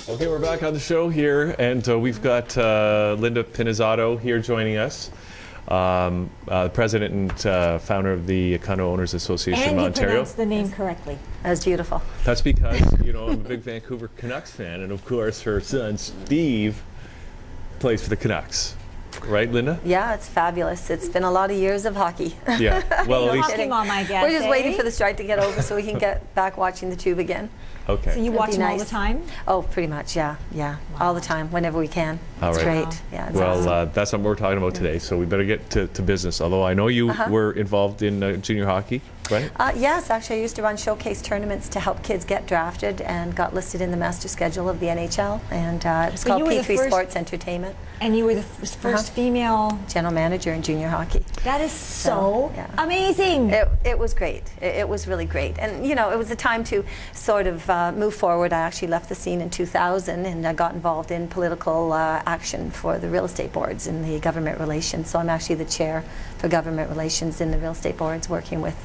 Okay, we're back on the show here, and we've got Linda Pinizzotto here joining us, president and founder of the Condo Owners Association of Ontario. And you pronounced the name correctly. That's beautiful. That's because, you know, I'm a big Vancouver Canucks fan, and of course her son Steve plays for the Canucks. Right, Linda? Yeah, it's fabulous. It's been a lot of years of hockey. Yeah, well, at least... Hockey mom, I guess. We're just waiting for the strike to get over so we can get back watching the Tube again. Okay. So you watch them all the time? Oh, pretty much, yeah. Wow. All the time, whenever we can. All it's right. great. Wow. Yeah, it's Well, awesome. that's what we're talking about today, so we better get to business. Although I know you were involved in junior hockey, right? Yes, actually, I used to run showcase tournaments to help kids get drafted and got listed in the master schedule of the NHL. And it was called P3 Sports Entertainment. And you were the first female general manager in junior hockey. That is so yeah. amazing. It was great. It was really great. And, you know, it was a time to sort of move forward. I actually left the scene in 2000 and I got involved in political action for the real estate boards in the government relations. So I'm actually the chair for government relations in the real estate boards, working with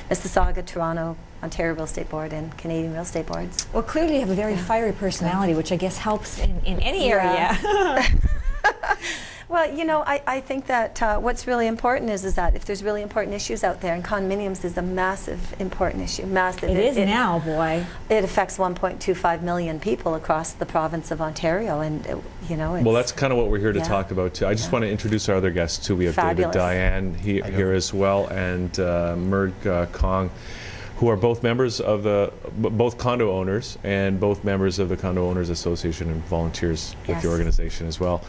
Mississauga, Toronto, Ontario Real Estate Board and Canadian Real Estate Boards. Well, clearly you have a very fiery personality, which I guess helps in any area. Well, you know, I think that what's really important is that if there's really important issues out there, and condominiums is a massive important issue. Massive. It is now, boy. It affects 1.25 million people across the province of Ontario, and you know. It's, well, that's kind of what we're here to talk about too. I just want to introduce our other guests too. We have Fabulous. David Dayan here as well, and Merg Kong, who are both members of both condo owners and both members of the Condo Owners Association and volunteers with the organization as well.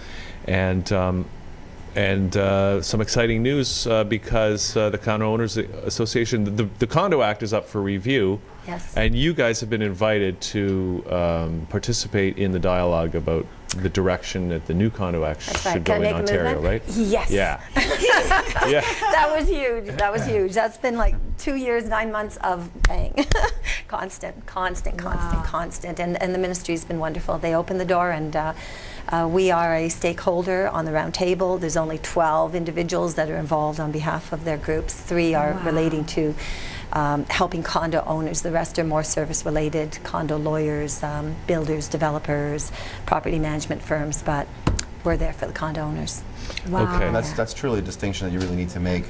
And some exciting news because the Condo Owners Association, the Condo Act is up for review. Yes. And you guys have been invited to participate in the dialogue about the direction that the new Condo Act should go in Ontario, right? Yes. Yeah. Yeah. That was huge. That was huge. That's been like 2 years, 9 months of bang. constant. And the ministry's been wonderful. They opened the door, and we are a stakeholder on the round table. There's only 12 individuals that are involved on behalf of their groups. 3 are relating to helping condo owners. The rest are more service-related, condo lawyers, builders, developers, property management firms, but we're there for the condo owners. Wow. Okay. And that's truly a distinction that you really need to make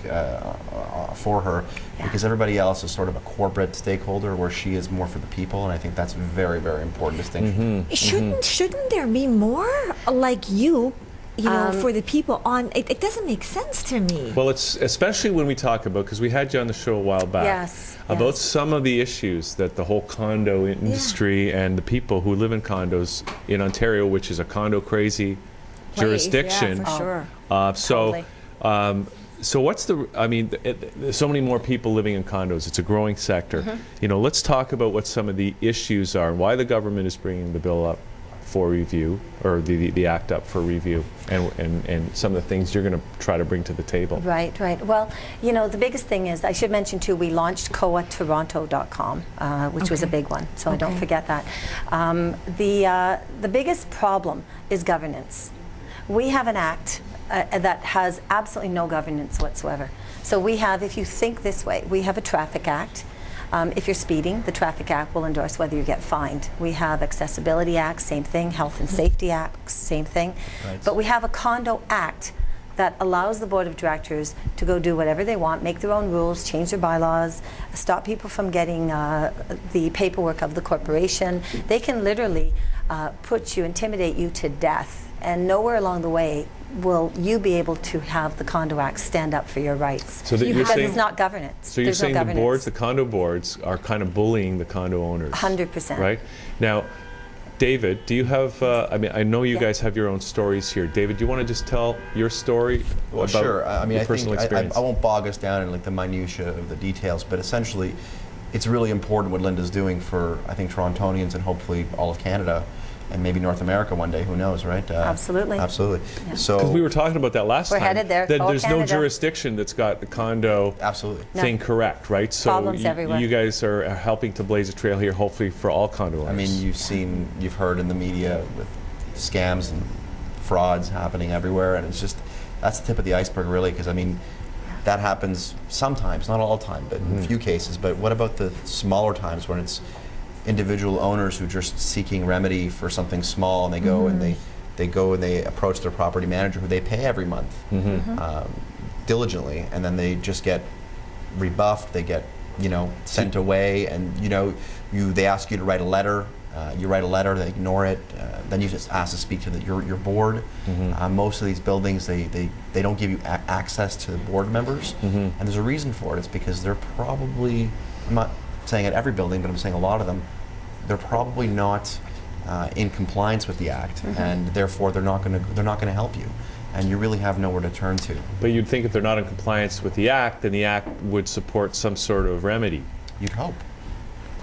for her, because everybody else is sort of a corporate stakeholder, where she is more for the people, and I think that's a very, very important distinction. Shouldn't there be more like you know, for the people on? It doesn't make sense to me. Well, it's especially when we talk about, because we had you on the show a while back, about some of the issues that the whole condo industry and the people who live in condos in Ontario, which is a condo crazy jurisdiction. Yeah, for sure. So what's the, I mean, there's so many more people living in condos. It's a growing sector. You know, let's talk about what some of the issues are and why the government is bringing the bill up for review, or the act up for review, and some of the things you're going to try to bring to the table. Right. Well, you know, the biggest thing is, I should mention too, we launched coatoronto.com, which was a big one, so don't forget that. The biggest problem is governance. We have an act that has absolutely no governance whatsoever. So we have, if you think this way, we have a traffic act. If you're speeding, the Traffic Act will endorse whether you get fined. We have Accessibility Act, same thing. Health and Safety Act, same thing. Right. But we have a Condo Act that allows the Board of Directors to go do whatever they want, make their own rules, change their bylaws, stop people from getting the paperwork of the corporation. They can literally intimidate you to death, and nowhere along the way will you be able to have the Condo Act stand up for your rights. So because it's not governance. So you're saying the boards, the condo boards, are kind of bullying the condo owners. 100%. Right? Now, David, do you have, I mean, I know you guys have your own stories here. David, do you want to just tell your story about Sure. I mean, your personal experience? I won't bog us down in like the minutiae of the details, but essentially, it's really important what Linda's doing for, I think, Torontonians and hopefully all of Canada, and maybe North America one day, who knows, right? Absolutely. Absolutely. Yeah. So, because we were talking about that last time. We're headed there. That there's Canada. no jurisdiction that's got the condo thing correct, right? So Problems everywhere. You guys are helping to blaze a trail here, hopefully for all condo owners. I mean, you've heard in the media with scams and frauds happening everywhere, and it's just, that's the tip of the iceberg, really, because I mean, that happens sometimes, not all the time, but in a few cases. But what about the smaller times when it's individual owners who are just seeking remedy for something small, and they go and they approach their property manager, who they pay every month diligently, and then they just get rebuffed. They get sent away, and they ask you to write a letter. You write a letter, they ignore it. Then you just ask to speak to your board. Most of these buildings, they don't give you access to the board members, and there's a reason for it. It's because they're probably, I'm not saying at every building, but I'm saying a lot of them, they're probably not in compliance with the act, and therefore they're not going to help you, and you really have nowhere to turn to. But you'd think if they're not in compliance with the act, then the act would support some sort of remedy. You'd hope.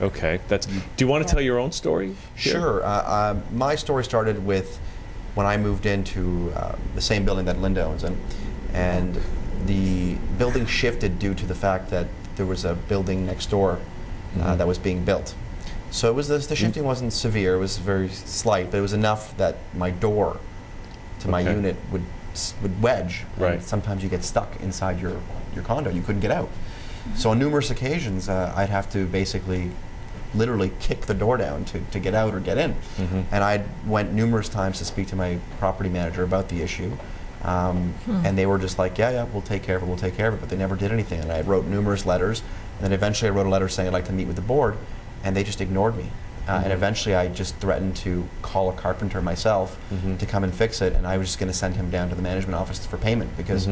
Okay, do you want to tell your own story here? Sure. My story started with when I moved into the same building that Linda owns in, and the building shifted due to the fact that there was a building next door that was being built. So it was the shifting wasn't severe; it was very slight, but it was enough that my door to my unit would wedge. Right. And sometimes you get stuck inside your condo; you couldn't get out. So on numerous occasions, I'd have to basically literally kick the door down to get out or get in. And I went numerous times to speak to my property manager about the issue, and they were just like, yeah, we'll take care of it, but they never did anything. And I wrote numerous letters, and then eventually I wrote a letter saying I'd like to meet with the board, and they just ignored me. And eventually I just threatened to call a carpenter myself to come and fix it, and I was just going to send him down to the management office for payment because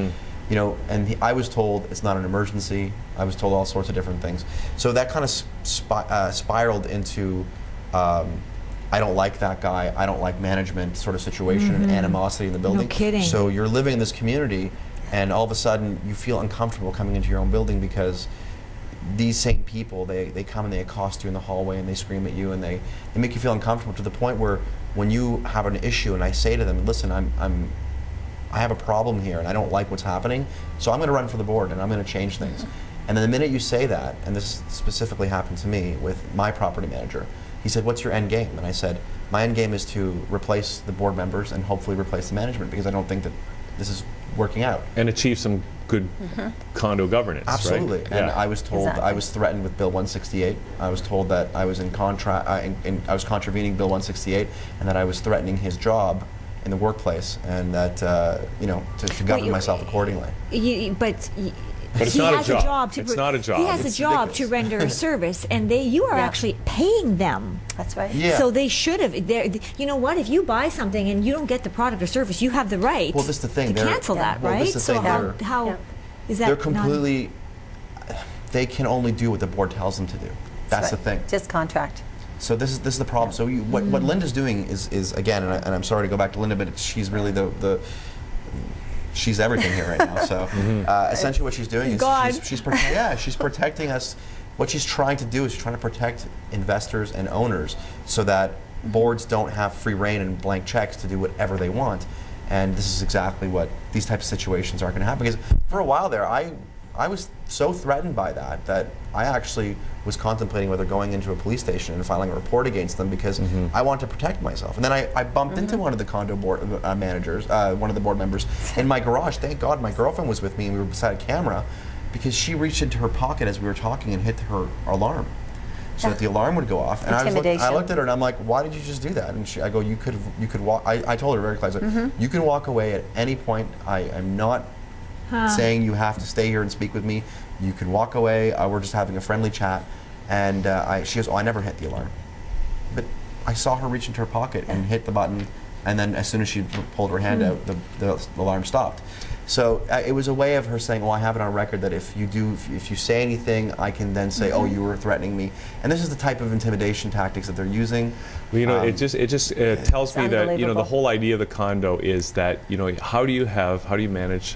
I was told it's not an emergency. I was told all sorts of different things. So that kind of spiraled into I don't like that guy, I don't like management sort of situation, and animosity in the building. No kidding. So you're living in this community, and all of a sudden you feel uncomfortable coming into your own building because these same people, they come and they accost you in the hallway, and they scream at you, and they make you feel uncomfortable to the point where when you have an issue and I say to them, listen, I have a problem here and I don't like what's happening, so I'm going to run for the board and I'm going to change things. And then the minute you say that, and this specifically happened to me with my property manager, he said, what's your end game? And I said, my end game is to replace the board members and hopefully replace the management, because I don't think that this is working out. And achieve some good condo governance, Absolutely. right? And Yeah. I was told, I was threatened with Bill 168. I was told that I was I was contravening Bill 168, and that I was threatening his job in the workplace, and that to govern myself accordingly. But it's he not a has job. to It's not a job. He has It's a job ridiculous. to render a service, and you are Yeah. actually paying them. That's right. Yeah. So they should have. You know what? If you buy something and you don't get the product or service, you have the right Well, this is the thing. to cancel that, well, right? this is the So thing, how is that? They're not- completely. They can only do what the board tells them to do. That's the right. thing. Just contract. So this is the problem. So what Linda's doing is again, and I'm sorry to go back to Linda, but she's really she's everything here right now. So essentially, what she's doing is she's protecting us. What she's trying to do is she's trying to protect investors and owners, so that boards don't have free reign and blank checks to do whatever they want. And this is exactly what these types of situations are going to happen. Because for a while there, I was so threatened by that I actually was contemplating whether going into a police station and filing a report against them, because I wanted to protect myself. And then I bumped into one of the condo board managers, one of the board members, in my garage. Thank God my girlfriend was with me and we were beside a camera, because she reached into her pocket as we were talking and hit her alarm, so that the alarm would go off. And I looked at her and I'm like, why did you just do that? And I go, you could walk. I told her very clearly, like, you can walk away at any point. I am not saying you have to stay here and speak with me. You can walk away. We're just having a friendly chat. And she goes, oh, I never hit the alarm. But I saw her reach into her pocket and hit the button, and then as soon as she pulled her hand out, the alarm stopped. So it was a way of her saying, well, I have it on record that if you say anything, I can then say, oh, you were threatening me. And this is the type of intimidation tactics that they're using. Well, it just tells me that the unbelievable. whole idea of the condo is that how do you manage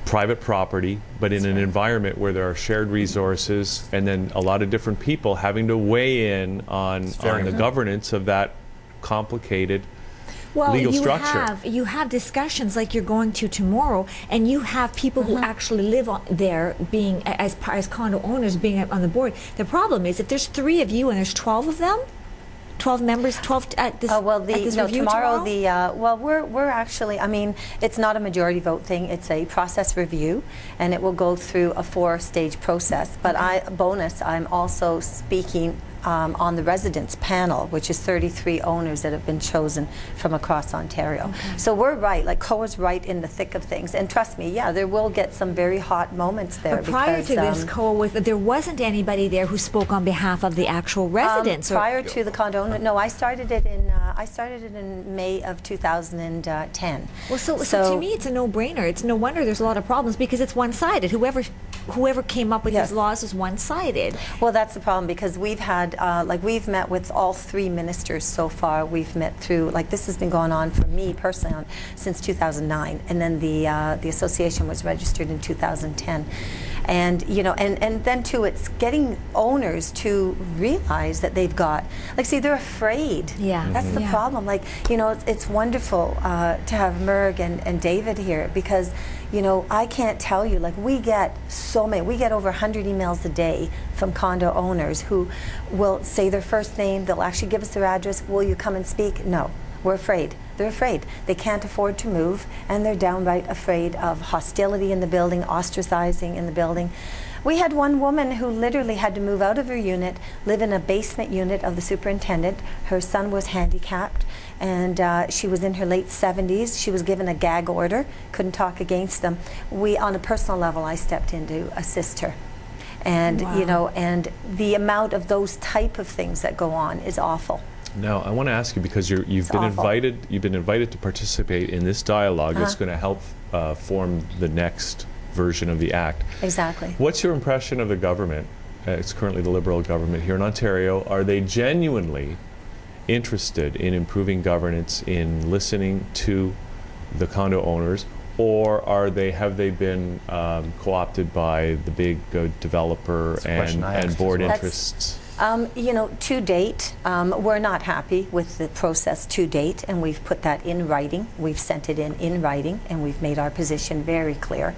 private property, but in an environment where there are shared resources, and then a lot of different people having to weigh in on the governance of that complicated legal structure. You have discussions like you're going to tomorrow, and you have people who actually live there being as condo owners being on the board. The problem is if there's 3 of you and there's 12 of them, 12 members, 12 at this, well, at this no, review tomorrow. Well, we're actually. I mean, it's not a majority vote thing. It's a process review, and it will go through a 4-stage process. But I'm also speaking on the residents panel, which is 33 owners that have been chosen from across Ontario. Okay. So we're right, like COA's right in the thick of things. And trust me, yeah, there will get some very hot moments there. But prior to this, COA, there wasn't anybody there who spoke on behalf of the actual residents. Prior to the condo, no, I started it in May of 2010. Well, so to me, it's a no-brainer. It's no wonder there's a lot of problems because it's one-sided. Whoever came up with Yes. these laws is one-sided. Well, that's the problem because we've had, we've met with all 3 ministers so far. We've met through, this has been going on for me personally since 2009, and then the association was registered in 2010. And and then too, it's getting owners to realize that they've got, they're afraid. Yeah. That's the Yeah. problem. It's wonderful to have Merg and David here because, I can't tell you, we get we get over 100 emails a day from condo owners who will say their first name, they'll actually give us their address, will you come and speak? No, we're afraid. They're afraid. They can't afford to move, and they're downright afraid of hostility in the building, ostracizing in the building. We had one woman who literally had to move out of her unit, live in a basement unit of the superintendent. Her son was handicapped, and she was in her late 70s. She was given a gag order, couldn't talk against them. On a personal level, I stepped in to assist her. And, Wow. And the amount of those type of things that go on is awful. Now, I want to ask you because you've been awful. invited to participate in this dialogue that's going to help form the next version of the act. Exactly. What's your impression of the government? It's currently the Liberal government here in Ontario. Are they genuinely interested in improving governance, in listening to the condo owners, or have they been co-opted by the big developer That's a question I and asked board as well. interests? To date, we're not happy with the process to date, and we've put that in writing. We've sent it in writing, and we've made our position very clear.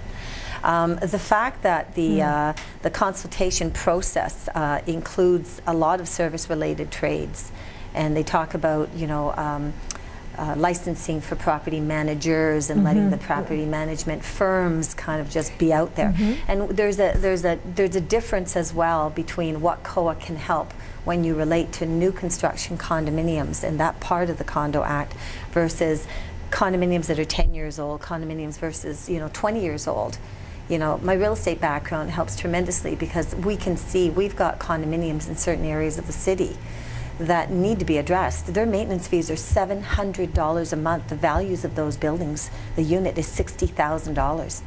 The fact that the consultation process includes a lot of service-related trades, and they talk about licensing for property managers and letting the property management firms kind of just be out there. And there's a difference as well between what COA can help when you relate to new construction condominiums and that part of the Condo Act versus condominiums that are 10 years old, condominiums versus 20 years old. My real estate background helps tremendously because we can see we've got condominiums in certain areas of the city that need to be addressed. Their maintenance fees are $700 a month. The values of those buildings, the unit is $60,000.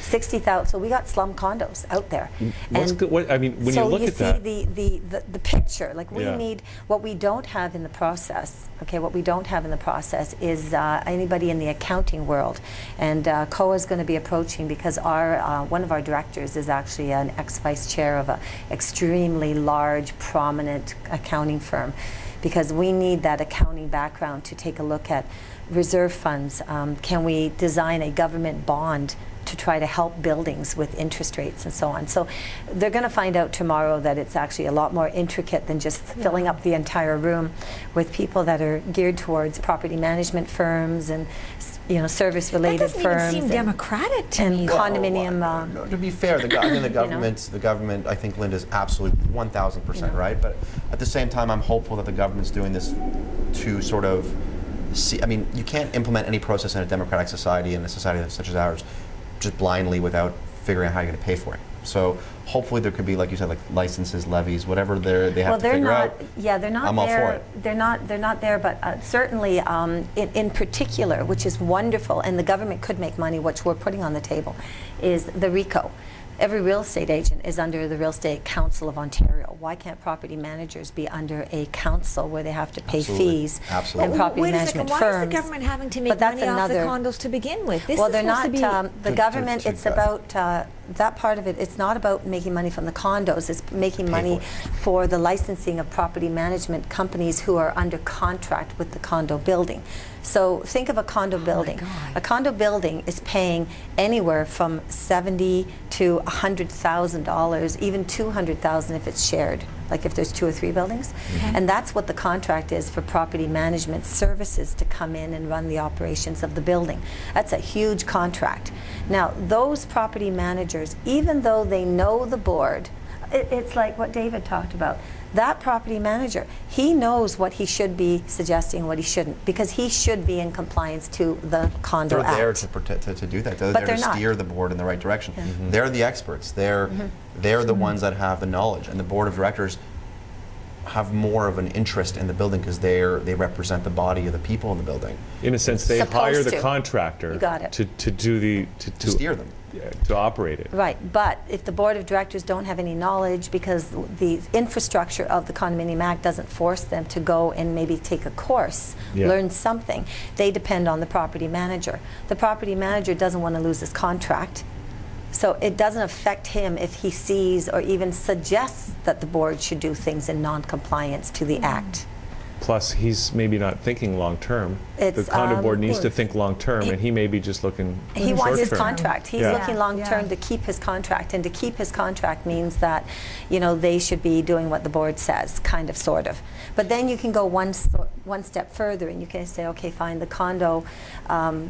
60,000. So we got slum condos out there. When you look at that, the picture, we Yeah. need what we don't have in the process. Okay, what we don't have in the process is anybody in the accounting world, and COA is going to be approaching because one of our directors is actually an ex-vice chair of an extremely large, prominent accounting firm, because we need that accounting background to take a look at reserve funds. Can we design a government bond to try to help buildings with interest rates and so on. So they're going to find out tomorrow that it's actually a lot more intricate than just filling up the entire room with people that are geared towards property management firms and service-related That firms. doesn't even seem democratic to and me. condominium. No, to be fair, the government, I think Linda's absolutely 1,000% right. But at the same time, I'm hopeful that the government's doing this to sort of see. I mean, you can't implement any process in a democratic society, in a society such as ours, just blindly without figuring out how you're going to pay for it. So hopefully there could be, like you said, levises, levies, whatever they have to figure out. Yeah, they're not I'm all there. for it. They're not there, but certainly in particular, which is wonderful, and the government could make money, which we're putting on the table, is the RICO. Every real estate agent is under the Real Estate Council of Ontario. Why can't property managers be under a council where they have to pay Absolutely. fees Absolutely. and property Wait a management second, why firms? is the government having to make But that's money off the another- condos to begin with? This Well, is they're not. supposed to be The government. It's to- about that part of it. It's not about making money from the condos. It's making money for the licensing of property management companies who are under contract with the condo building. So think of a condo building. God. A condo building is paying anywhere from $70,000 to $100,000, even $200,000 if it's shared, like if there's 2 or 3 buildings. And that's what the contract is for property management services to come in and run the operations of the building. That's a huge contract. Now, those property managers, even though they know the board, it's like what David talked about. That property manager, he knows what he should be suggesting, what he shouldn't, because he should be in compliance to the Condo They're Act. there to protect, to do that. They're But there they're to not. steer the board in the right direction. They're the experts. They're the ones that have the knowledge, and the board of directors have more of an interest in the building because they represent the body of the people in the building. In a sense, they Supposed hire the to. contractor You got it. to do the To steer them. to operate it. Right, but if the board of directors don't have any knowledge because the infrastructure of the Condominium Act doesn't force them to go and maybe take a course, Yeah. learn something, they depend on the property manager. The property manager doesn't want to lose his contract, so it doesn't affect him if he sees or even suggests that the board should do things in non-compliance to the Act. Plus, he's maybe not thinking long term. The It's, condo board needs to course. think long term, and he may be just looking He wants his short-term. contract. He's Yeah. looking long term Yeah. to keep his contract, and to keep his contract means that, you know, they should be doing what the board says, kind of, sort of. But then you can go one step further, and you can say, okay, fine, the condo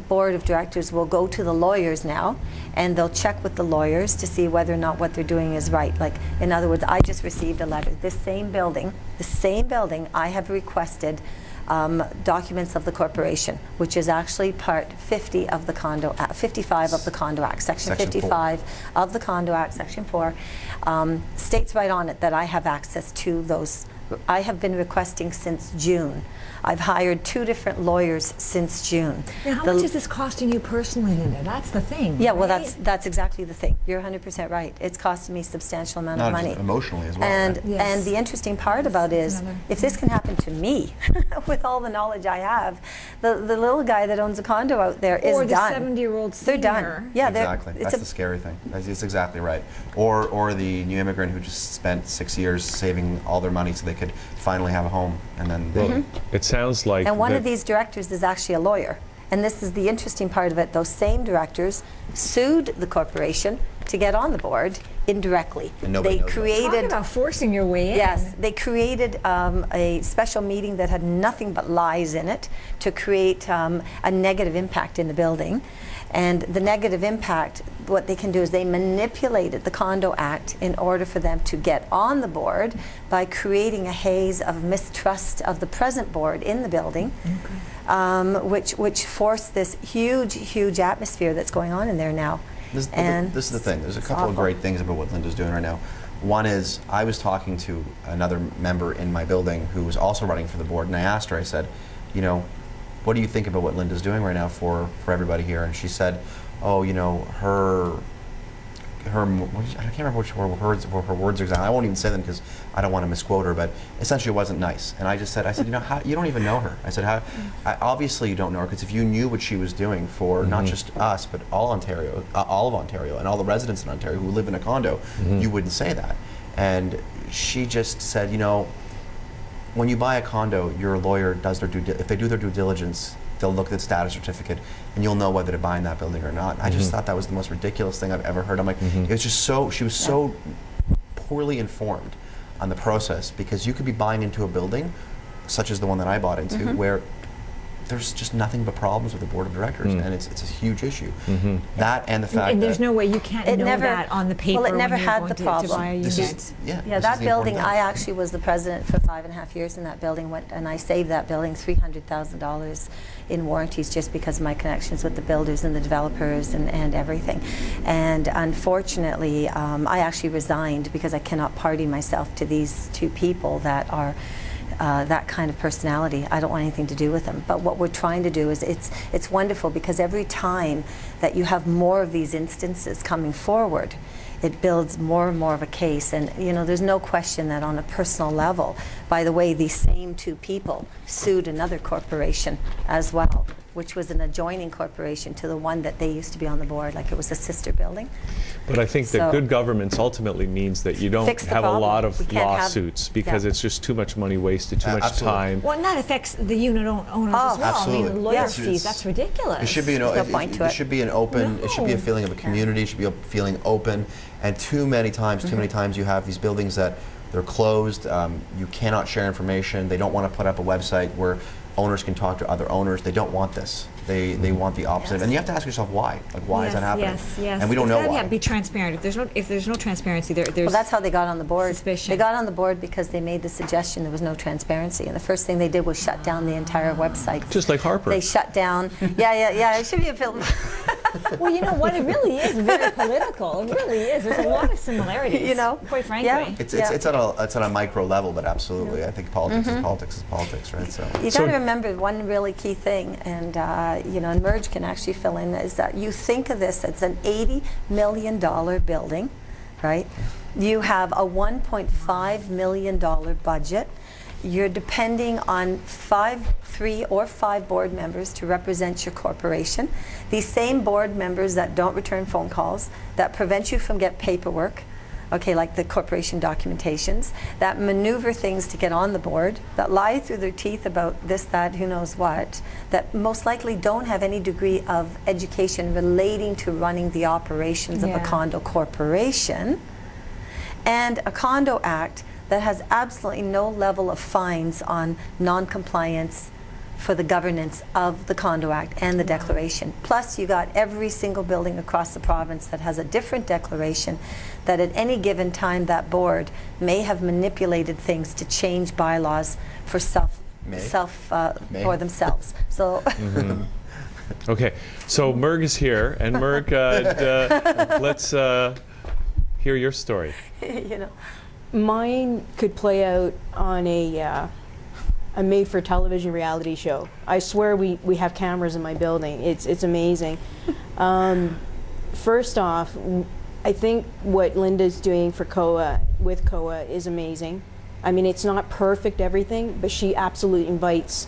board of directors will go to the lawyers now, and they'll check with the lawyers to see whether or not what they're doing is right. Like, in other words, I just received a letter. The same building, I have requested documents of the corporation, which is actually part 50 of the Condo Act, 55 of the Condo Act, Section Section 55 of the Condo Act, Section 4, states right on it that I have access to those. I have been requesting since June. I've hired 2 different lawyers since June. Now, how much is this costing you personally, Linda? That's the thing. Yeah, well, right? that's exactly the thing. You're 100% right. It's costing me a substantial amount of Not money. just emotionally as well. And right? Yes. and the interesting part about it is, another- if this can happen to me, with all the knowledge I have, the little guy that owns a condo out there is Or the done. 70-year-old They're senior. done. Yeah, they're- Exactly. it's That's a- the scary thing. It's exactly right. Or the new immigrant who just spent 6 years saving all their money so they could finally have a home, and then they, Well, it sounds like And one that- of these directors is actually a lawyer. And this is the interesting part of it. Those same directors sued the corporation to get on the board indirectly. And nobody They knows that. Talk created about forcing your way in. Yes, they created a special meeting that had nothing but lies in it to create a negative impact in the building. And the negative impact, what they can do is they manipulated the Condo Act in order for them to get on the board by creating a haze of mistrust of the present board in the building, which forced this huge atmosphere that's going on in there now. This is the thing. There's a it's couple of awful. great things about what Linda's doing right now. One is, I was talking to another member in my building who was also running for the board, and I asked her, I said, you know, what do you think about what Linda's doing right now for everybody here? And she said, oh, you know, her I can't remember which were her words exactly. I won't even say them because I don't want to misquote her, but essentially it wasn't nice. And I said, you know, you don't even know her. I said, obviously you don't know her, because if you knew what she was doing for not just us, but all of Ontario, and all the residents in Ontario who live in a condo, you wouldn't say that. And she just said, you know, when you buy a condo, your lawyer does if they do their due diligence, they'll look at the status certificate, and you'll know whether to buy in that building or not. I just thought that was the most ridiculous thing I've ever heard. I'm like, it was just she was so poorly informed on the process, because you could be buying into a building, such as the one that I bought into, where there's just nothing but problems with the board of directors, and it's a huge issue. That and the fact And there's that no way you can't It know never- that on the paper well, it never when you're had going the to problem. buy a this unit. is Yeah, this that is the building, important I thing. actually was the president for 5.5 years in that building, and I saved that building $300,000 in warranties just because of my connections with the builders and the developers and everything. And unfortunately, I actually resigned because I cannot party myself to these 2 people that are that kind of personality. I don't want anything to do with them. But what we're trying to do is, it's wonderful, because every time that you have more of these instances coming forward, it builds more and more of a case. And you know, there's no question that on a personal level, by the way, these same 2 people sued another corporation as well which was an adjoining corporation to the one that they used to be on the board, like it was a sister building. But I think that So- good governance ultimately means that you don't Fix the have a problem. lot We of can't have- lawsuits because yeah. it's just too much money wasted, too much Absolutely. time. Well, and that affects the unit owners as well. Absolutely. I mean, lawyer Yes. fees, that's ridiculous. It should be There's no point to it it. should be an open. It should be a No. feeling of a community. It should be a feeling open. And too many times you have these buildings that they're closed. You cannot share information. They don't want to put up a website where owners can talk to other owners. They don't want this. They want the opposite. Yes. And you have to ask yourself why. Like, why is that happening? Yes, yes. And we don't It's know gotta why. Be transparent. If there's no transparency, there's. Well, that's how they got on the board. Suspicion. They got on the board because they made the suggestion there was no transparency, and the first thing they did was shut down the entire website. Just like Harper. They shut down. Yeah. It should be a film. Well, you know what? It really is very political. It really is. There's a lot of similarities. You know? Quite frankly. Yeah. It's on a micro level, but absolutely, I think politics is politics, right? So. You So- got to remember one really key thing, and and Merg can actually fill in, is that you think of this as an $80 million building, right? You have a $1.5 million budget. You're depending on 3 or 5 board members to represent your corporation. These same board members that don't return phone calls, that prevent you from getting paperwork, okay, like the corporation documentations, that maneuver things to get on the board, that lie through their teeth about this, that, who knows what, that most likely don't have any degree of education relating to running the operations of a Yeah. condo corporation, and a condo act that has absolutely no level of fines on non-compliance for the governance of the Condo Act and the declaration. Plus, you got every single building across the province that has a different declaration, that at any given time that board may have manipulated things to change bylaws for May. for themselves. So Okay, so Merg is here, and Merg, let's hear your story. you know. Mine could play out on a made-for-television reality show. I swear we have cameras in my building. It's amazing. First off, I think what Linda's doing for with COA is amazing. I mean, it's not perfect everything, but she absolutely invites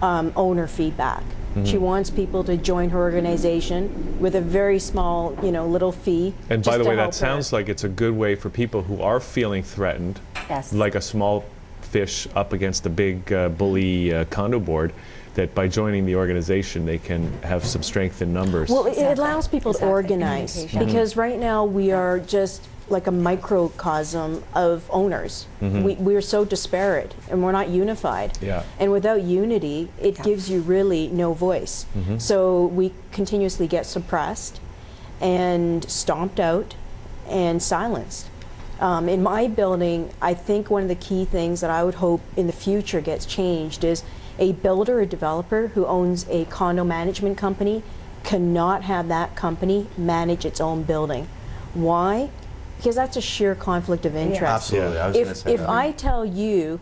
owner feedback. She wants people to join her organization with a very small, little fee. And by just the to way, that help her. sounds like it's a good way for people who are feeling threatened, Yes. like a small fish up against a big bully condo board, that by joining the organization they can have some strength in numbers. Well, it Exactly. allows people to Exactly. organize, Communication. because right now we are just like a microcosm of owners. We are so disparate and we're not unified. Yeah. And without unity, it Yeah. gives you really no voice. So we continuously get suppressed and stomped out and silenced. In my building, I think one of the key things that I would hope in the future gets changed is a builder or developer who owns a condo management company cannot have that company manage its own building. Why? Because that's a sheer conflict of interest. Absolutely, I was going to If, say if that. I tell you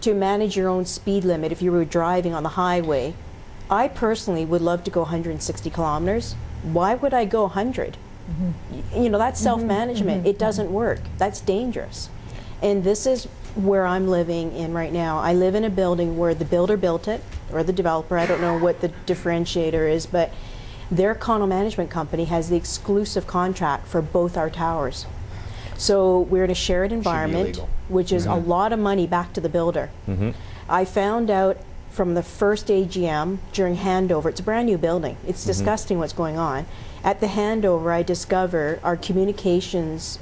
to manage your own speed limit if you were driving on the highway, I personally would love to go 160 kilometers. Why would I go 100? That's self-management. It doesn't work. That's dangerous. And this is where I'm living in right now. I live in a building where the builder built it, or the developer, I don't know what the differentiator is, but their condo management company has the exclusive contract for both our towers. So we're in a shared environment, illegal. which is a lot of money back to the builder. I found out from the first AGM during handover, it's a brand new building. It's disgusting what's going on. At the handover, I discover our communications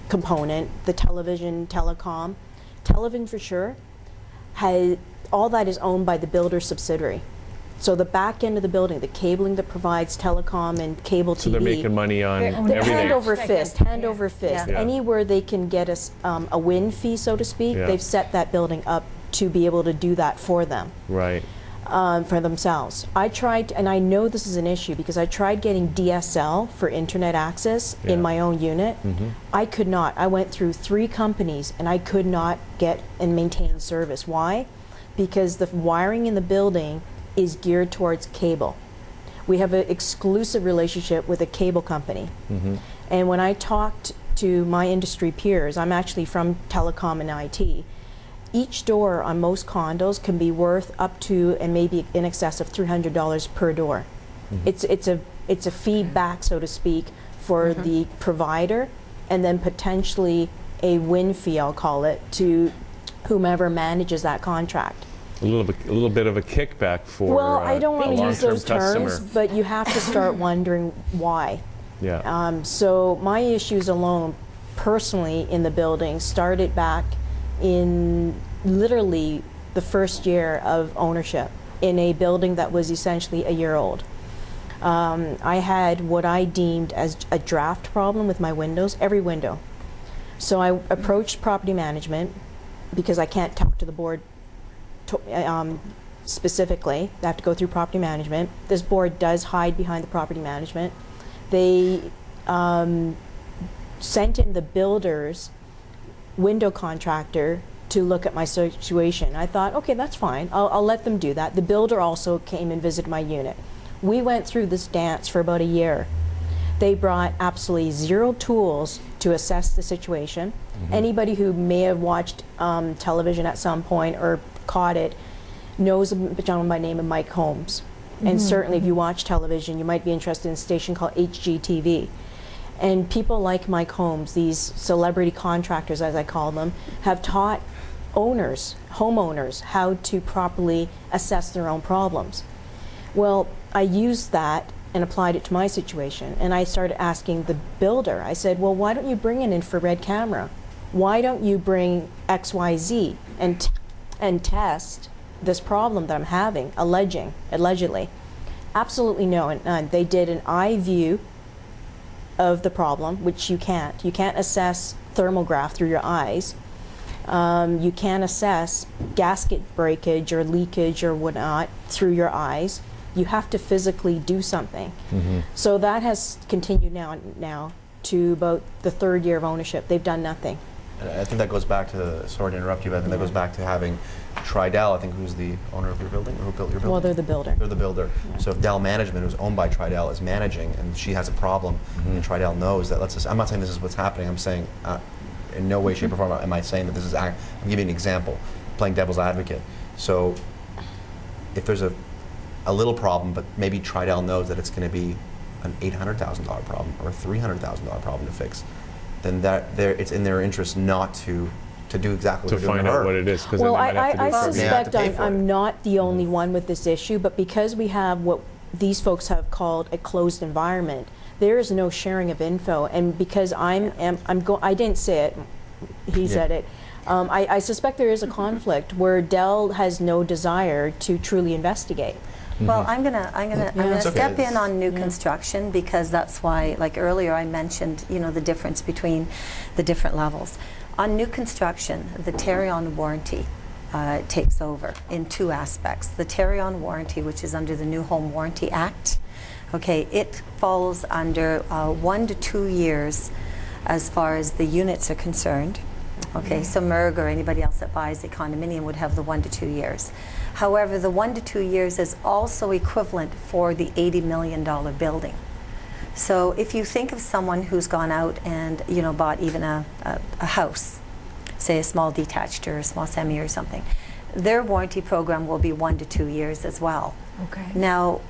component, the television, television for sure, all that is owned by the builder subsidiary. So the back end of the building, the cabling that provides telecom and cable TV. So they're making money on The everything. hand over fist, hand over fist. Yeah. Anywhere they can get us a win fee, so to speak, Yeah. they've set that building up to be able to do that for them, Right. for themselves. I tried, and I know this is an issue because I tried getting DSL for internet access Yeah. in my own unit. I could not. I went through 3 companies and I could not get and maintain service. Why? Because the wiring in the building is geared towards cable. We have an exclusive relationship with a cable company. And when I talked to my industry peers, I'm actually from telecom and IT, each door on most condos can be worth up to and maybe in excess of $300 per door. It's a feedback, so to speak, for the provider, and then potentially a win fee, I'll call it, to whomever manages that contract. A little bit of a kickback for Well, I don't want to use long-term those terms, customer. but you have to start wondering why. Yeah. So my issues alone, personally, in the building started back in literally the first year of ownership in a building that was essentially a year old. I had what I deemed as a draft problem with my windows, every window. So I approached property management because I can't talk to the board specifically. I have to go through property management. This board does hide behind the property management. They sent in the builder's window contractor to look at my situation. I thought, okay, that's fine. I'll let them do that. The builder also came and visited my unit. We went through this dance for about a year. They brought absolutely zero tools to assess the situation. Anybody who may have watched television at some point or caught it knows a gentleman by the name of Mike Holmes. And certainly if you watch television, you might be interested in a station called HGTV. And people like Mike Holmes, these celebrity contractors, as I call them, have taught owners, homeowners, how to properly assess their own problems. Well, I used that and applied it to my situation. And I started asking the builder, I said, well, why don't you bring an infrared camera? Why don't you bring XYZ and test this problem that I'm having, allegedly? Absolutely no, and they did an eye view of the problem, which you can't. You can't assess thermograph through your eyes. You can't assess gasket breakage or leakage or whatnot through your eyes. You have to physically do something. So that has continued now to about the third year of ownership. They've done nothing. And I think that goes back to, sorry to interrupt you, but I think that goes back to having Tridel, I think, who's the owner of your building, or who built your building? Well, they're the builder. They're the builder. Yeah. So if Dell Management, who's owned by Tridel, is managing and she has a problem, and Tridel knows that, I'm not saying this is what's happening, I'm saying in no way, shape, or form am I saying that this is, I'm giving an example, playing devil's advocate. So if there's a little problem, but maybe Tridel knows that it's going to be an $800,000 problem or a $300,000 problem to fix, then it's in their interest not to do exactly what To they're doing find to her. out what it is, because Well, then they might have to do I it for you. They have to suspect pay for I'm it. not the only one with this issue, but because we have what these folks have called a closed environment, there is no sharing of info, and because I didn't say it, he said it. I suspect there is a conflict where Dell has no desire to truly investigate. Well, I'm gonna It's okay. step in on new construction, because that's why, like earlier, I mentioned, the difference between the different levels. On new construction, the carry-on warranty takes over in two aspects. The carry-on warranty, which is under the New Home Warranty Act, okay, it falls under 1 to 2 years as far as the units are concerned. Okay, so Merg or anybody else that buys a condominium would have the 1 to 2 years. However, the 1 to 2 years is also equivalent for the $80 million building. So if you think of someone who's gone out and bought even a house, say a small detached or a small semi or something, their warranty program will be 1 to 2 years as well. Okay. Now,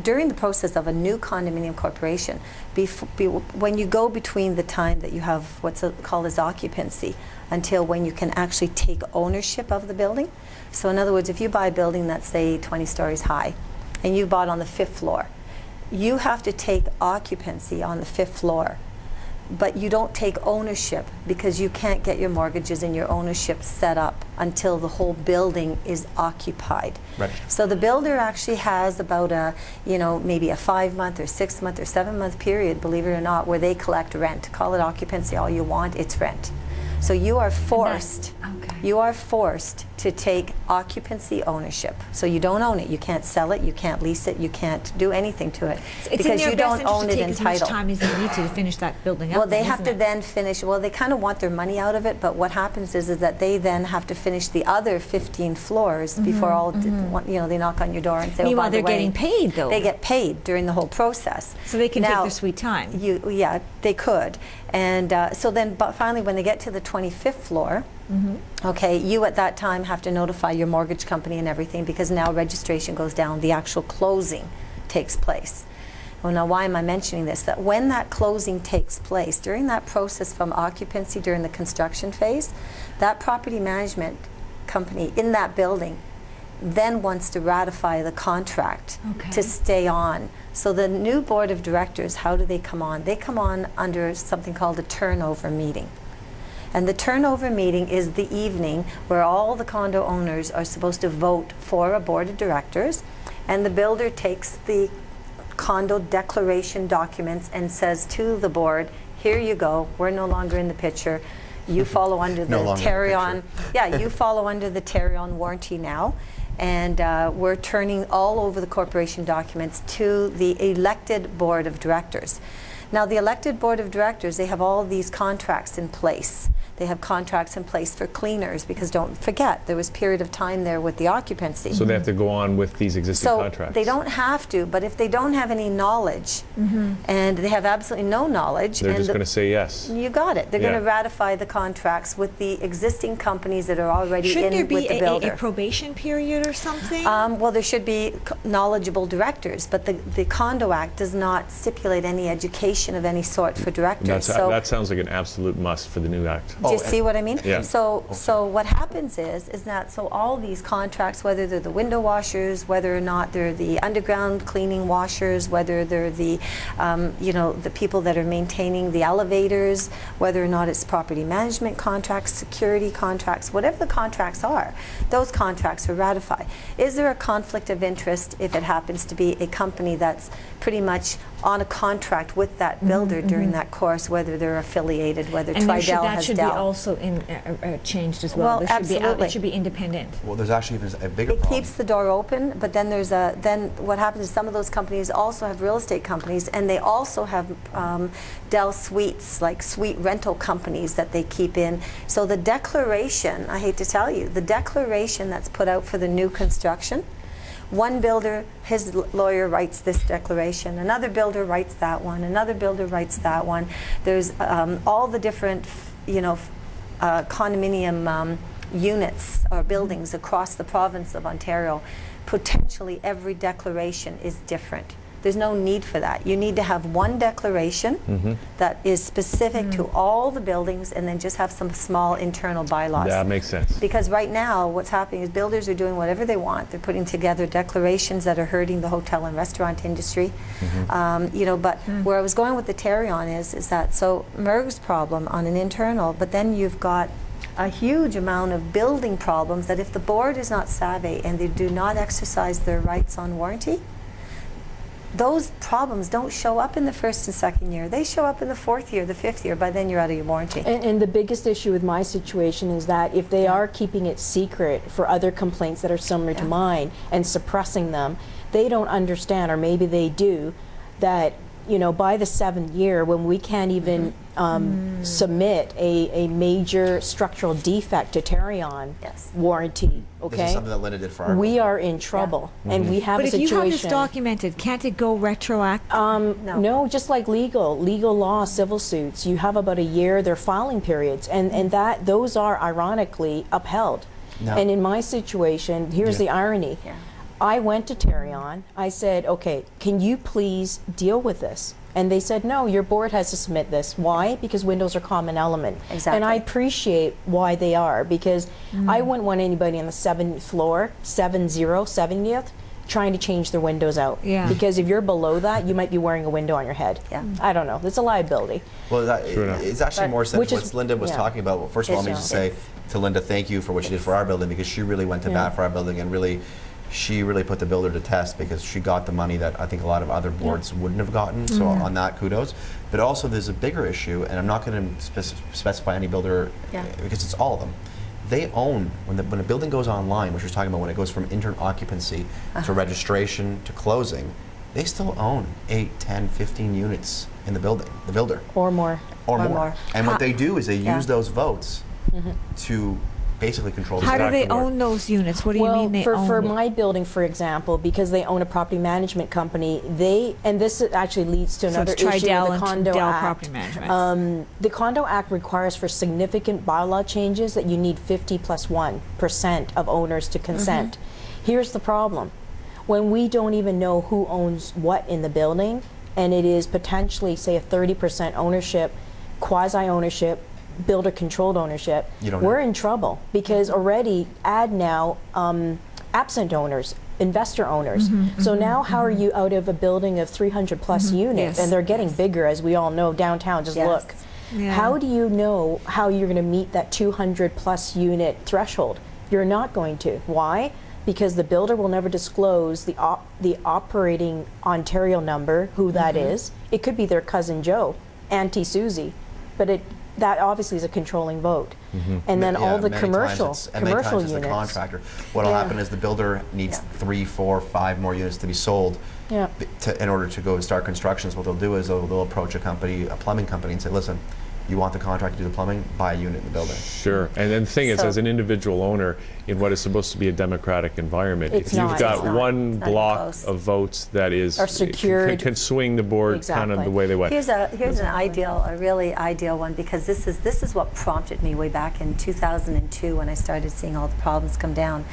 during the process of a new condominium corporation, when you go between the time that you have what's called as occupancy until when you can actually take ownership of the building. So in other words, if you buy a building that's, say, 20 stories high, and you bought on the 5th floor, you have to take occupancy on the 5th floor, but you don't take ownership because you can't get your mortgages and your ownership set up until the whole building is occupied. Right. So the builder actually has about maybe a 5-month or 6-month or 7-month period, believe it or not, where they collect rent. Call it occupancy all you want, it's rent. So you are forced. You are forced to take occupancy ownership. So you don't own it. You can't sell it. You can't lease it. You can't do anything to it It's because in their you best don't own interest it to in take as much title. time as they need to finish that building up. Well, they then, have isn't to it? then finish. Well, they kind of want their money out of it, but what happens is that they then have to finish the other 15 floors before all. They knock on your door and say, "Oh, Meanwhile, by the they're way," getting paid though. They get paid during the whole process. So they can take Now, their sweet time. They could. And so then, but finally, when they get to the 25th floor, okay, you at that time have to notify your mortgage company and everything, because now registration goes down, the actual closing takes place. Well, now why am I mentioning this? That when that closing takes place, during that process from occupancy during the construction phase, that property management company in that building then wants to ratify the contract to stay on. So the new board of directors, how do they come on? They come on under something called a turnover meeting. And the turnover meeting is the evening where all the condo owners are supposed to vote for a board of directors, and the builder takes the condo declaration documents and says to the board, here you go, we're no longer in the picture. You follow under the Tarion. Yeah, you follow under the Tarion warranty now. And we're turning all over the corporation documents to the elected board of directors. Now, the elected board of directors, they have all these contracts in place. They have contracts in place for cleaners, because don't forget, there was a period of time there with the occupancy. So they have to go on with these existing contracts. They don't have to, but if they don't have any knowledge, and they have absolutely no knowledge, they're just going to say yes. You got it. They're going to ratify the contracts with the existing companies that are already Shouldn't in there with the be builder. a probation period or something? Well, there should be knowledgeable directors, but the Condo Act does not stipulate any education of any sort for directors. That sounds like an absolute must for the new act. Do you see what I mean? Yeah. So what happens is that all these contracts, whether they're the window washers, whether or not they're the underground cleaning washers, whether they're the the people that are maintaining the elevators, whether or not it's property management contracts, security contracts, whatever the contracts are, those contracts are ratified. Is there a conflict of interest if it happens to be a company that's pretty much on a contract with that builder during that course, whether they're affiliated, whether and Tridel that has should Dell. be also changed as well. Well, There should absolutely. it should be independent. Well, there's actually even a bigger It problem. keeps the door open, but then then what happens is some of those companies also have real estate companies, and they also have Dell suites, like suite rental companies that they keep in. So the declaration, I hate to tell you, the declaration that's put out for the new construction, one builder, his lawyer writes this declaration, another builder writes that one, another builder writes that one. There's all the different, condominium units or buildings across the province of Ontario. Potentially every declaration is different. There's no need for that. You need to have one declaration that is specific to all the buildings, and then just have some small internal bylaws. That makes sense. Because right now, what's happening is builders are doing whatever they want. They're putting together declarations that are hurting the hotel and restaurant industry. But where I was going with the Tarion is that, so Merg's problem on an internal, but then you've got a huge amount of building problems that if the board is not savvy and they do not exercise their rights on warranty, those problems don't show up in the first and second year. They show up in the fourth year, the fifth year. By then you're out of your warranty. And the biggest issue with my situation is that if they are keeping it secret for other complaints that are similar to mine and suppressing them, they don't understand, or maybe they do, that by the 7th year, when we can't even submit a major structural defect to Tarion warranty, This is something that Linda did for our we building. are in trouble, and we have But a if situation. you have this documented, can't it go retroactive? No, just like legal law, civil suits, you have about a year, their filing periods, and those are ironically upheld. No. And in my situation, here's the irony. I went to Tarion, I said, okay, can you please deal with this? And they said, no, your board has to submit this. Why? Because windows are common element. Exactly. And I appreciate why they are, because I wouldn't want anybody on the 7th floor, 70th, trying to change their windows out. Yeah. Because if you're below that, you might be wearing a window on your head. Yeah. I don't know. It's a liability. Well, it's actually more sense which is- what Linda was talking about. Well, first of all, let me just say to Linda, thank you for what she did for our building, because she really went to bat for our building, and she really put the builder to test, because she got the money that I think a lot of other boards wouldn't have gotten. So on that, kudos. But also, there's a bigger issue, and I'm not going to specify any builder because it's all of them. They own, when a building goes online, which we're talking about, when it goes from intern occupancy to registration to closing, they still own 8, 10, 15 units in the building, the builder. Or more. Or more. And what they do is they use those votes to basically control the How do sector. they Exactly where- own those units? What do you Well, mean they for own? my building, for example, because they own a property management company, and this actually leads to So another it's issue Tridel with the and Condo Dell Act. Property Management. The Condo Act requires for significant bylaw changes that you need 50+1% of owners to consent. Here's the problem. When we don't even know who owns what in the building, and it is potentially, say, a 30% ownership, quasi-ownership, builder-controlled ownership, You don't we're know. in trouble because already add now absent owners, investor owners. So now how are you out of a building of 300 plus units, Yes, and they're getting bigger, as we all know, downtown, just Yes. look. Yeah. How do you know how you're going to meet that 200 plus unit threshold? You're not going to. Why? Because the builder will never disclose the operating Ontario number, who that is. It could be their cousin Joe, Auntie Susie, but that obviously is a controlling vote. And then all the many commercial times it's, and many times it's units. the contractor. What'll Yeah. happen is the builder needs Yeah. 3, 4, 5 more units to be sold. Yeah. In order to go and start constructions, what they'll do is they'll approach a company, a plumbing company, and say, listen, you want the contract to do the plumbing? Buy a unit in the building. Sure. And then the thing is, So- as an individual owner in what is supposed to be a democratic environment, It's if you've not. got It's not. one It's not block close. of votes that is Are secured. can swing the board kind of Exactly. the way they want. Here's a really ideal one, because this is what prompted me way back in 2002 when I started seeing all the problems come down.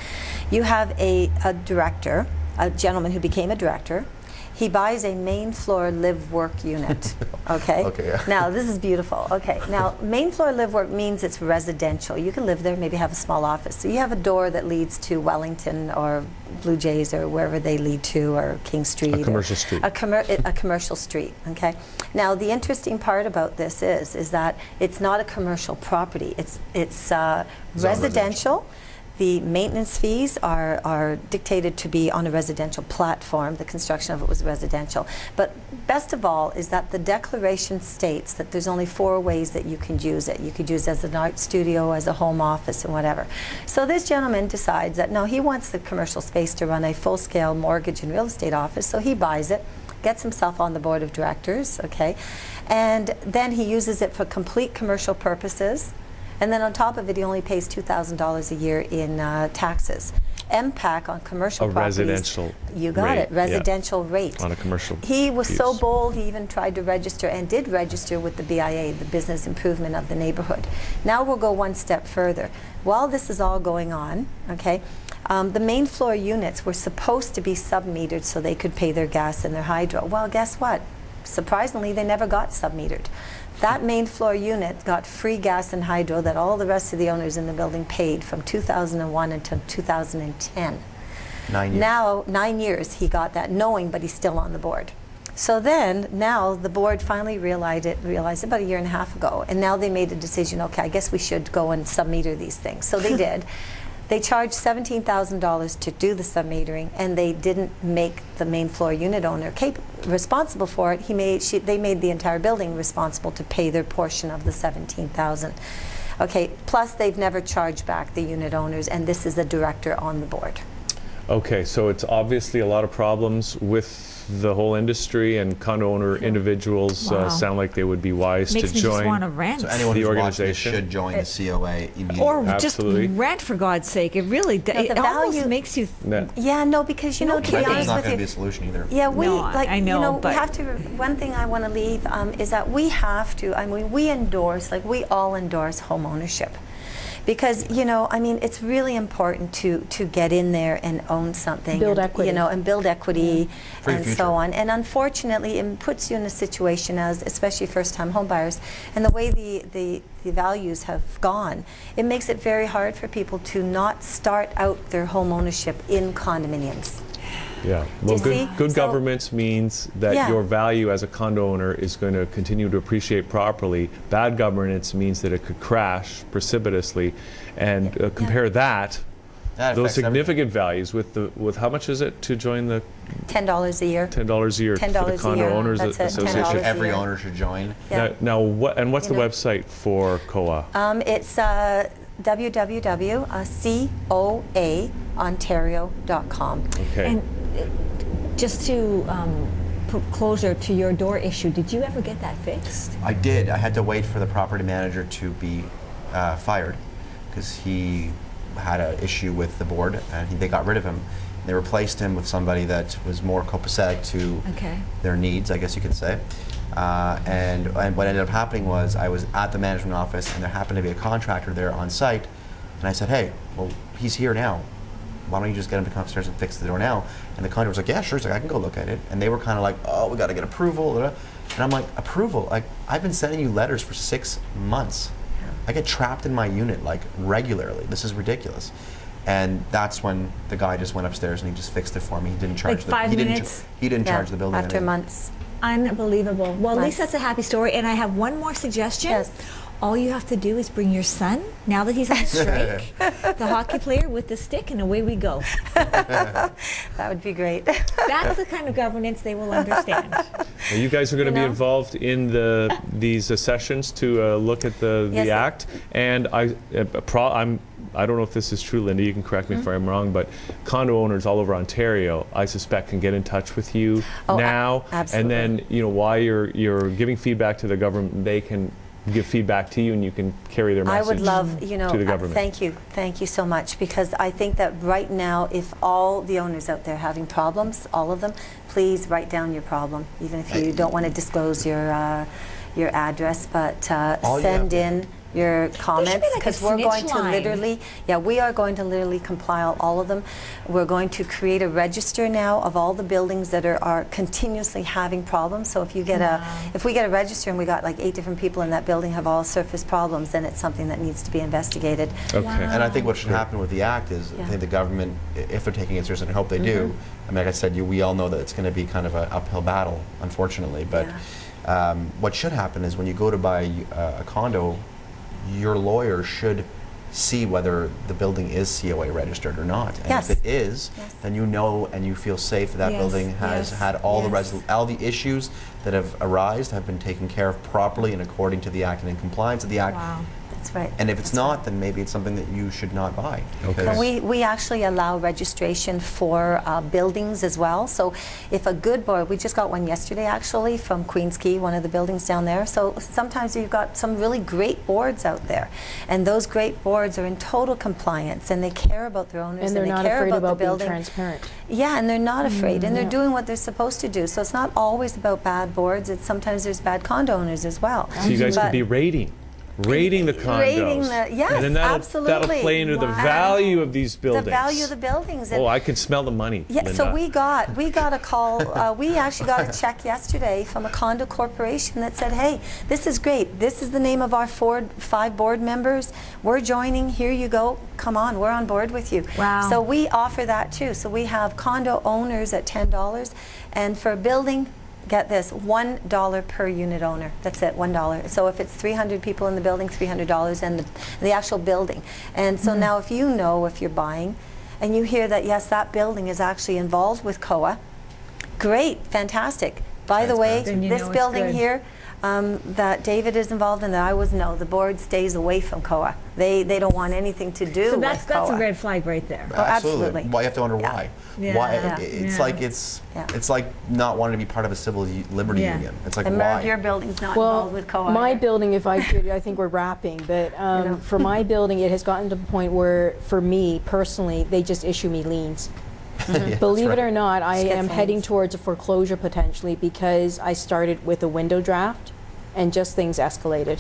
You have a director, a gentleman who became a director. He buys a main floor live-work unit, okay? Okay, yeah. Now, this is beautiful. Okay, now, main floor live-work means it's residential. You can live there, maybe have a small office. So you have a door that leads to Wellington or Blue Jays or wherever they lead to, or King Street. or commercial street. A commercial street, okay? Now, the interesting part about this is that it's not a commercial property. It's residential. The maintenance fees are dictated to be on a residential platform. The construction of it was residential. But best of all is that the declaration states that there's only 4 ways that you can use it. You could use it as an art studio, as a home office, and whatever. So this gentleman decides that, no, he wants the commercial space to run a full-scale mortgage and real estate office, so he buys it, gets himself on the board of directors, okay? And then he uses it for complete commercial purposes. And then on top of it, he only pays $2,000 a year in taxes. MPAC on commercial A properties. residential You got rate, it, yeah. residential rate. On a commercial He was so use. bold, he even tried to register and did register with the BIA, the Business Improvement of the Neighborhood. Now we'll go one step further. While this is all going on, okay, the main floor units were supposed to be sub-metered so they could pay their gas and their hydro. Well, guess what? Surprisingly, they never got sub-metered. That main floor unit got free gas and hydro that all the rest of the owners in the building paid from 2001 until 2010. 9 years. Now, 9 years he got that, knowing, but he's still on the board. So then, now the board finally realized it about a year and a half ago, and now they made a decision, okay, I guess we should go and sub-meter these things. So they did. They charged $17,000 to do the sub-metering, and they didn't make the main floor unit owner responsible for it. They made the entire building responsible to pay their portion of the $17,000. Okay, plus they've never charged back the unit owners, and this is the director on the board. Okay, so it's obviously a lot of problems with the whole industry, and condo owner individuals Wow. sound like they would be wise Makes to me just join. want to rent. So anyone The who's watching this organization. should join the COA immediately. or Absolutely. just rent, for God's sake. It really the it almost value- makes you. Yeah. Yeah, no, because to be Renting's honest not with going to you, be a solution either. yeah, we No, like I know, we but- have to. One thing I want to leave is that we have to. I mean, we endorse, like we all endorse home ownership, because it's really important to get in there and own something, Build and, equity. and build equity, For your and future. so on. And unfortunately, it puts you in a situation, as especially first-time home buyers, and the way the values have gone, it makes it very hard for people to not start out their home ownership in condominiums. Yeah. Well, you see? good So- governance means that Yeah. your value as a condo owner is going to continue to appreciate properly. Bad governance means that it could crash precipitously. And compare that, That those affects everything. significant values, with how much is it to join the $10 a year. $10 a year for the $10 a Condo year, Owners that's it, Association? $10 a Every year. owner should join. Yeah. Now, and what's the You know- website for COA? It's www.coaontario.com. Okay. And just to put closure to your door issue, did you ever get that fixed? I did. I had to wait for the property manager to be fired because he had an issue with the board, and they got rid of him. They replaced him with somebody that was more copacetic to their needs, I guess you could say. And what ended up happening was I was at the management office, and there happened to be a contractor there on site, and I said, hey, well, he's here now. Why don't you just get him to come upstairs and fix the door now? And the contractor was like, yeah, sure. He's like, I can go look at it. And they were kind of like, oh, we got to get approval. And I'm like, approval? Like, I've been sending you letters for 6 months. I get trapped in my unit like regularly. This is ridiculous. And that's when the guy just went upstairs and he just fixed it for me. He didn't charge Like 5 minutes? He didn't charge the building after anything. months. Unbelievable. Well, at Nice. least that's a happy story. And I have one more suggestion. Yes. All you have to do is bring your son, now that he's on strike, the hockey player with the stick, and away we go. That would be great. That's the kind of governance they will understand. Now, you guys are going to be involved in these sessions to look at the Yes. act, and I don't know if this is true, Linda. You can correct me if I'm wrong, but condo owners all over Ontario, I suspect, can get in touch with you now, absolutely. and then while you're giving feedback to the government, they can give feedback to you, and you can carry their message I would love, to the government. thank you so much, because I think that right now, if all the owners out there having problems, all of them, please write down your problem, even if you don't want to disclose your address, but send in your comments, like a because we're snitch going to line. literally, we are going to literally compile all of them. We're going to create a register now of all the buildings that are continuously having problems. So if you get if we get a register and we got like 8 different people in that building have all surface problems, then it's something that needs to be investigated. Okay. And I think what should happen with the act is, I think the government, if they're taking it seriously, and I hope they do, I mean, like I said, we all know that it's going to be kind of an uphill battle, unfortunately, but what should happen is when you go to buy a condo, your lawyer should see whether the building is COA registered or not. And Yes. if it is, then you know and you feel safe that that Yes, building has yes, had all yes. all the issues that have arisen have been taken care of properly and according to the act and in compliance with the act. Wow. That's right. And if it's not, then maybe it's something that you should not buy. Okay. And we actually allow registration for buildings as well. So if a good board, we just got one yesterday actually from Queens Quay, one of the buildings down there. So sometimes you've got some really great boards out there, and those great boards are in total compliance, and they care about their owners, And they're they not care afraid about about the being building. transparent. Yeah, and they're not afraid, and they're doing what they're supposed to do. So it's not always about bad boards. It's sometimes there's bad condo owners as well. So you guys But- could be rating the condos. Yes, and then that'll absolutely. play into the Wow. value of these buildings. The value of the buildings. And Oh, I can smell the money, yeah, Linda. so we got a call. We actually got a check yesterday from a condo corporation that said, "Hey, this is great. This is the name of our 5 board members. We're joining. Here you go. Come on, we're on board with you." Wow. So we offer that too. So we have condo owners at $10, and for a building, get this, $1 per unit owner. That's it, $1. So if it's 300 people in the building, $300, and the actual building. And so now if you're buying, and you hear that, yes, that building is actually involved with COA, great, fantastic. By the way, Then you this know it's building good. here that David is involved in, that I was, no, the board stays away from COA. They don't want anything to do So with that's COA. a red flag right there. Oh, absolutely. Well, you have to wonder Yeah. why. Yeah. Why? Yeah. It's Yeah. like it's Yeah. like not wanting to be part of a civil liberty Yeah. union. It's like And why? Merg, your building's not Well, involved with COA. my either. building, if I could, I think we're wrapping, but know. for my building, it has gotten to the point where, for me personally, they just issue me liens. Yeah, that's Believe right. it or not, I Just get am heading fines. towards a foreclosure potentially because I started with a window draft and just things escalated.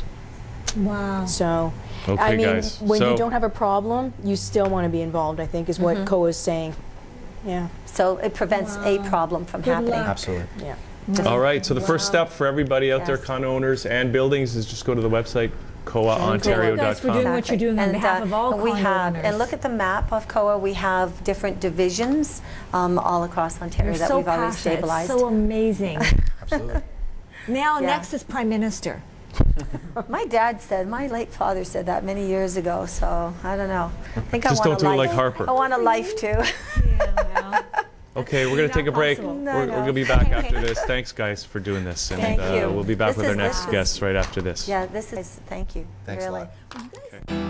Wow. So, Okay, I mean, guys. when So- you don't have a problem, you still want to be involved, I think, is what COA is saying. Yeah, So it prevents a problem from Good happening. luck. Absolutely. yeah. All right, so the first step for everybody out there, Yes. condo owners and buildings, is just go to the website, Thank you guys for coaontario.com. doing what you're doing on And, behalf of all and we condo have, owners. and look at the map of COA. We have different divisions all across Ontario You're that so we've already passionate, stabilized. so amazing. Absolutely. Now, Yeah. next is Prime Minister. My dad said, my late father said that many years ago. So I don't know. I think Just I want don't a do it life. like Harper. I want a life too. Okay, we're going to take a break. possible. We're going to be back after this. Thanks, guys, for doing this. And Thank you. we'll be back This with our is- next this is- guests right after this. Yeah, this is. Thank you. Thanks a really. lot. Okay.